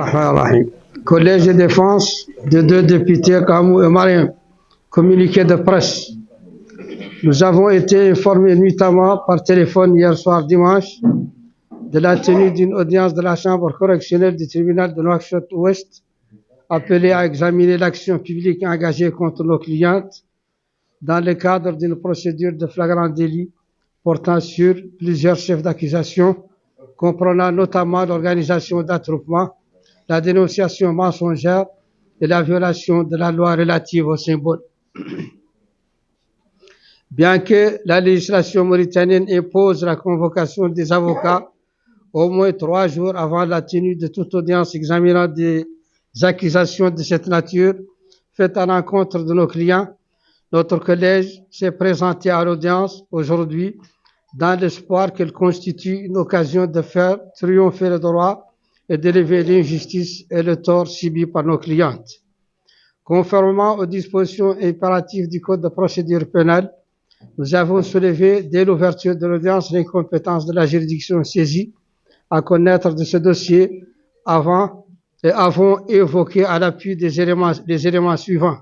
Bismillahirrahmanirrahim. Collège de défense de deux députés, Kamou et Mariam. Communiqué de presse. Nous avons été informés nuitamment par téléphone hier soir dimanche de la tenue d'une audience de la chambre correctionnelle du tribunal de Nouakchott-Ouest appelée à examiner l'action publique engagée contre nos clientes dans le cadre d'une procédure de flagrant délit portant sur plusieurs chefs d'accusation comprenant notamment l'organisation d'attroupements, la dénonciation mensongère et la violation de la loi relative aux symboles. Bien que la législation mauritanienne impose la convocation des avocats au moins 3 jours avant la tenue de toute audience examinant des accusations de cette nature faites à l'encontre de nos clients, notre collège s'est présenté à l'audience aujourd'hui dans l'espoir qu'elle constitue une occasion de faire triompher le droit et d'élever l'injustice et le tort subi par nos clientes. Conformément aux dispositions impératives du Code de procédure pénale, nous avons soulevé dès l'ouverture de l'audience l'incompétence de la juridiction saisie à connaître de ce dossier avons évoqué à l'appui des éléments suivants.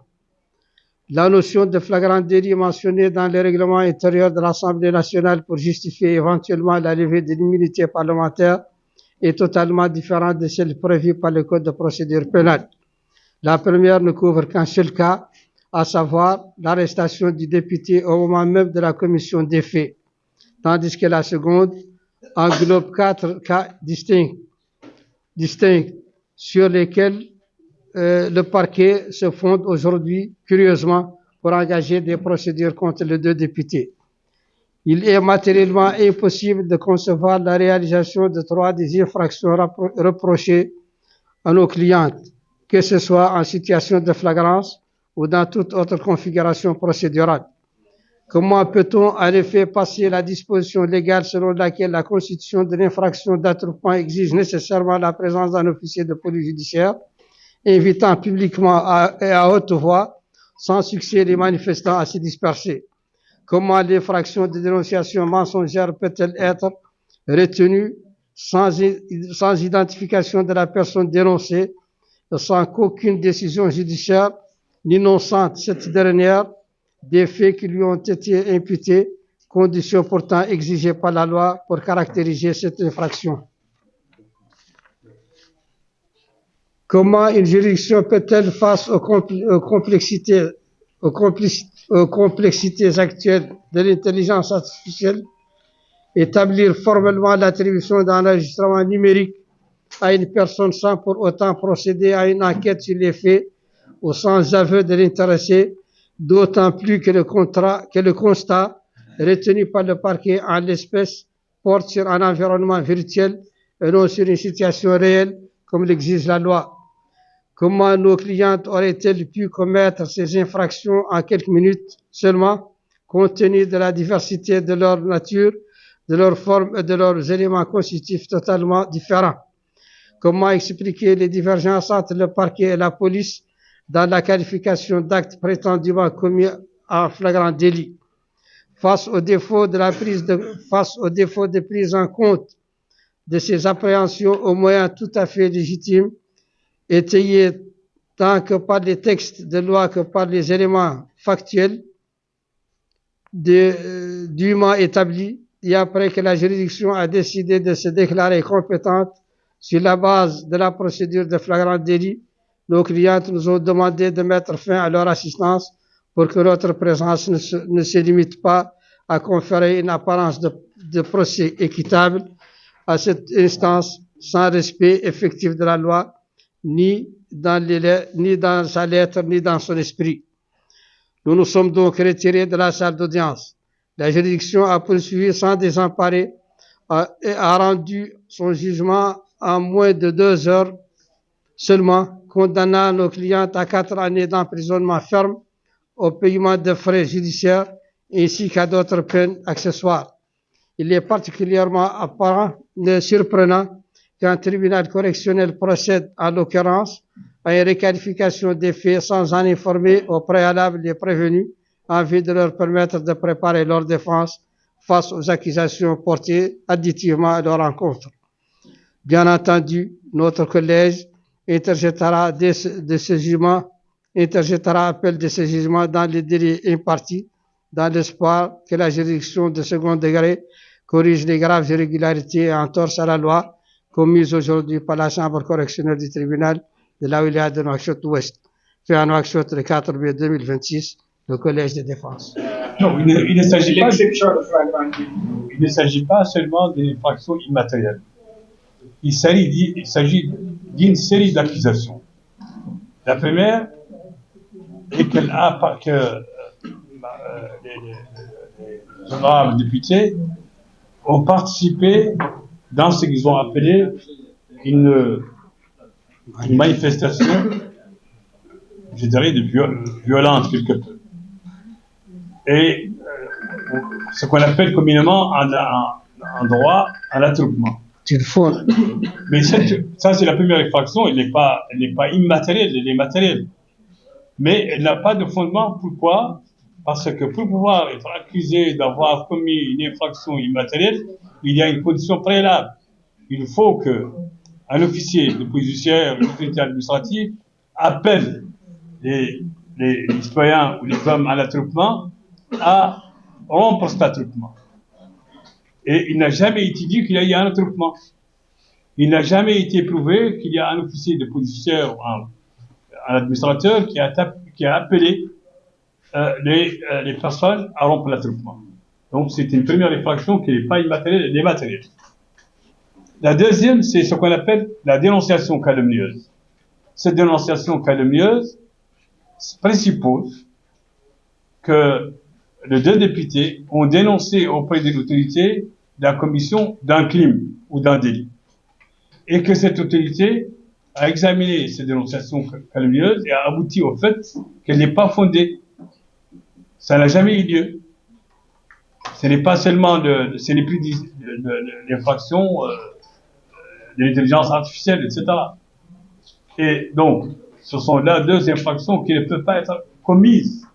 La notion de flagrant délit mentionnée dans le règlement intérieur de l'Assemblée nationale pour justifier éventuellement la levée de l'immunité parlementaire est totalement différente de celle prévue par le Code de procédure pénale. La première ne couvre qu'un seul cas, à savoir l'arrestation du député au moment même de la commission des faits, tandis que la seconde englobe 4 cas distincts sur lesquels le parquet se fonde aujourd'hui, curieusement, pour engager des procédures contre les 2 députés. Il est matériellement impossible de concevoir la réalisation de 3 des infractions reprochées à nos clientes, que ce soit en situation de flagrance ou dans toute autre configuration procédurale. Comment peut-on en effet passer la disposition légale selon laquelle la constitution de l'infraction d'attroupement exige nécessairement la présence d'un officier de police judiciaire, invitant publiquement et à haute voix, sans succès, les manifestants à se disperser? Comment l'infraction de dénonciation mensongère peut-elle être retenue sans identification de la personne dénoncée, sans qu'aucune décision judiciaire n'innocente cette dernière des faits qui lui ont été imputés, condition pourtant exigée par la loi pour caractériser cette infraction? Comment une juridiction peut-elle, face aux complexités actuelles de l'intelligence artificielle, établir formellement l'attribution d'un enregistrement numérique à une personne sans pour autant procéder à une enquête sur les faits ou sans aveu de l'intéressé, d'autant plus que le constat retenu par le parquet en l'espèce porte sur un environnement virtuel et non sur une situation réelle comme l'exige la loi? Comment nos clientes auraient-elles pu commettre ces infractions en quelques minutes seulement, compte tenu de la diversité de leur nature, de leur forme et de leurs éléments constitutifs totalement différents? Comment expliquer les divergences entre le parquet et la police dans la qualification d'actes prétendument commis en flagrant délit? Face au défaut de prise en compte de ces appréhensions aux moyens tout à fait légitimes, étayés tant que par les textes de loi que par les éléments factuels dûment établis, et après que la juridiction a décidé de se déclarer compétente sur la base de la procédure de flagrant délit, nos clientes nous ont demandé de mettre fin à leur assistance pour que notre présence ne se limite pas à conférer une apparence de procès équitable à cette instance sans respect effectif de la loi, ni dans sa lettre, ni dans son esprit. Nous nous sommes donc retirés de la salle d'audience. La juridiction a poursuivi sans désemparer et a rendu son jugement en moins de 2 heures seulement, condamnant nos clientes à 4 années d'emprisonnement ferme, au paiement de frais judiciaires ainsi qu'à d'autres peines accessoires. Il est particulièrement surprenant qu'un tribunal correctionnel procède, en l'occurrence, à une requalification des faits sans en informer au préalable les prévenus, en vue de leur permettre de préparer leur défense face aux accusations portées additivement à leur encontre. Bien entendu, notre collège interjettera de ce jugement, interjettera appel de ce jugement dans les délais impartis, dans l'espoir que la juridiction de second degré corrige les graves irrégularités et entorses à la loi commises aujourd'hui par la Chambre correctionnelle du tribunal de la wilaya de Nouakchott-Ouest, fait à Nouakchott le 4 mai 2026, le Collège de défense. Non, il ne s'agit pas seulement d'infractions immatérielles. Il s'agit d'une série d'accusations. La première est que les honorables députés ont participé dans ce qu'ils ont appelé une manifestation, je dirais, violente quelque peu. Et ce qu'on appelle communément en droit un attroupement. Mais ça, c'est la première infraction. Elle n'est pas immatérielle, elle est matérielle. Mais elle n'a pas de fondement. Pourquoi? Parce que pour pouvoir être accusé d'avoir commis une infraction immatérielle, il y a une condition préalable. Il faut qu'un officier de police judiciaire, une autorité administrative, appelle les citoyens ou les hommes à l'attroupement à rompre cet attroupement. Et il n'a jamais été dit qu'il y a un attroupement. Il n'a jamais été prouvé qu'il y a un officier de police judiciaire ou un administrateur qui a appelé les personnes à rompre l'attroupement. Donc c'est une première infraction qui n'est pas immatérielle, elle est matérielle. La deuxième, c'est ce qu'on appelle la dénonciation calomnieuse. Cette dénonciation calomnieuse présuppose que les deux députés ont dénoncé auprès de l'autorité la commission d'un crime ou d'un délit. Et que cette autorité a examiné ces dénonciations calomnieuses et a abouti au fait qu'elle n'est pas fondée. Ça n'a jamais eu lieu. Ce n'est pas seulement ce n'est plus l'infraction de l'intelligence artificielle, etc. Et donc, ce sont là deux infractions qui ne peuvent pas être commises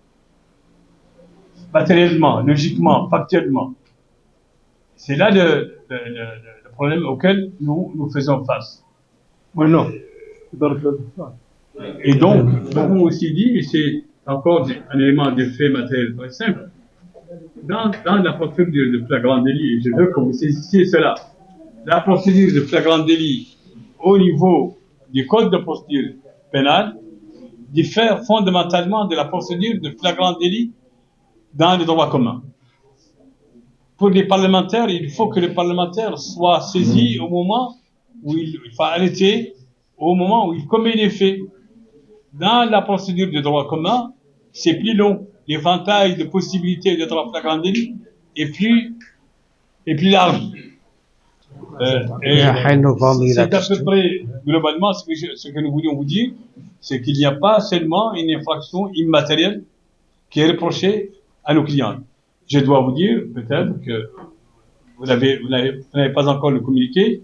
matériellement, logiquement, factuellement. C'est là le problème auquel nous faisons face. Oui, non. Et donc, on aussi dit, et c'est encore un élément de fait matériel très simple, dans la procédure de flagrant délit, et je veux que vous saisissiez cela, la procédure de flagrant délit au niveau du code de procédure pénale diffère fondamentalement de la procédure de flagrant délit dans le droit commun. Pour les parlementaires, il faut que le parlementaire soit saisi au moment où il faut arrêter, au moment où il commet les faits. Dans la procédure de droit commun, c'est plus long. L'éventail de possibilités d'être en flagrant délit est plus large. C'est à peu près, globalement, ce que nous voulions vous dire, c'est qu'il n'y a pas seulement une infraction immatérielle qui est reprochée à nos clients. Je dois vous dire, peut-être, que vous n'avez pas encore le communiqué,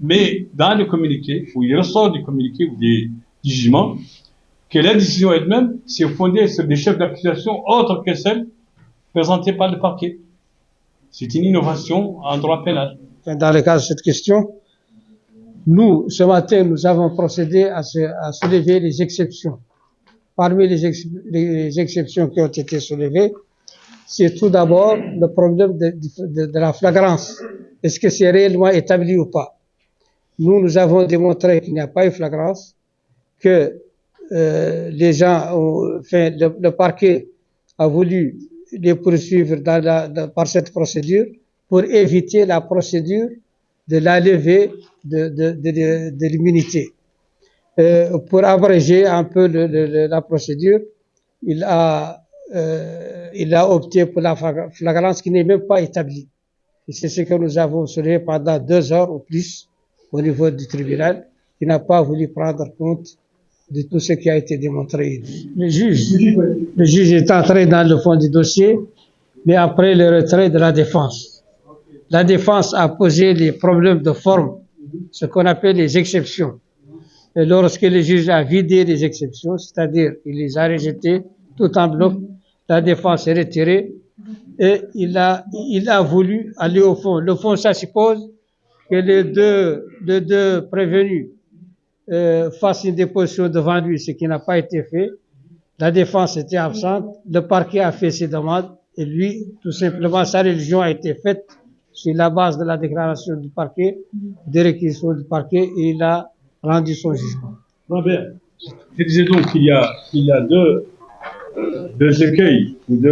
mais dans le communiqué, où il ressort du communiqué ou du jugement, que la décision elle-même s'est fondée sur des chefs d'accusation autres que celles présentées par le parquet. C'est une innovation en droit pénal. Dans le cas de cette question, nous, ce matin, nous avons procédé à soulever les exceptions. Parmi les exceptions qui ont été soulevées, c'est tout d'abord le problème de la flagrance. Est-ce que c'est réellement établi ou pas? Nous avons démontré qu'il n'y a pas eu flagrance, que les gens le parquet a voulu les poursuivre par cette procédure pour éviter la procédure de la levée de l'immunité. Pour abréger un peu la procédure, il a opté pour la flagrance qui n'est même pas établie. Et c'est ce que nous avons soulevé pendant 2 heures ou plus au niveau du tribunal, qui n'a pas voulu prendre compte de tout ce qui a été démontré. Le juge est entré dans le fond du dossier, mais après le retrait de la défense. La défense a posé les problèmes de forme, ce qu'on appelle les exceptions. Et lorsque le juge a vidé les exceptions, c'est-à-dire il les a rejetées tout en bloc, la défense est retirée et il a voulu aller au fond. Le fond, ça suppose que les deux prévenus fasse une déposition devant lui, ce qui n'a pas été fait. La défense était absente, le parquet a fait ses demandes et lui, tout simplement, sa religion a été faite sur la base de la déclaration du parquet, des réquisitions du parquet, et il a rendu son jugement. Robert, je disais donc qu'il y a deux écueils ou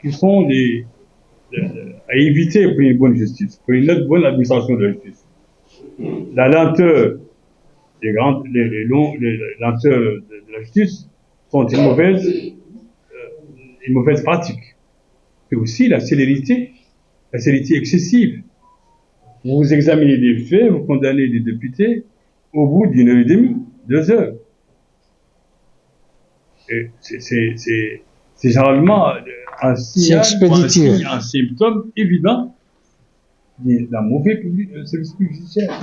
qui sont à éviter pour une bonne justice, pour une bonne administration de la justice. La lenteur, les lenteurs de la justice sont une mauvaise pratique. Et aussi la célérité excessive. Vous examinez des faits, vous condamnez des députés au bout d'une heure et demie, 2 heures. Et c'est généralement un signal, un symptôme évident d'un mauvais service public judiciaire.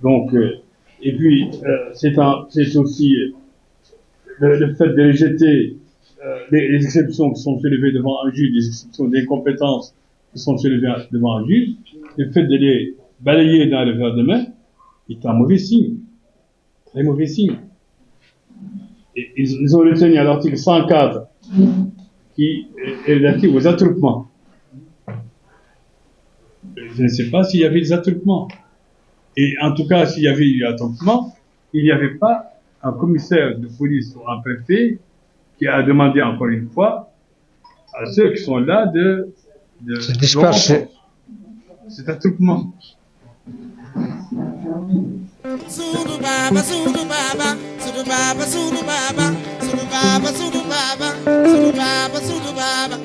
Donc, et puis, c'est aussi le fait de rejeter les exceptions qui sont soulevées devant un juge, les exceptions d'incompétence qui sont soulevées devant un juge, le fait de les balayer dans le verre de main est un mauvais signe, très mauvais signe. Et ils ont retenu à l'article 104 qui est relatif aux attroupements. Je ne sais pas s'il y avait des attroupements. Et en tout cas, s'il y avait eu attroupement, il n'y avait pas un commissaire de police ou un préfet qui a demandé encore une fois à ceux qui sont là de se disperser. Cet attroupement. Zulu Baba, Zulu Baba, Zulu Baba, Zulu Baba, Zulu Baba, Zulu Baba, Zulu Baba, Zulu Baba.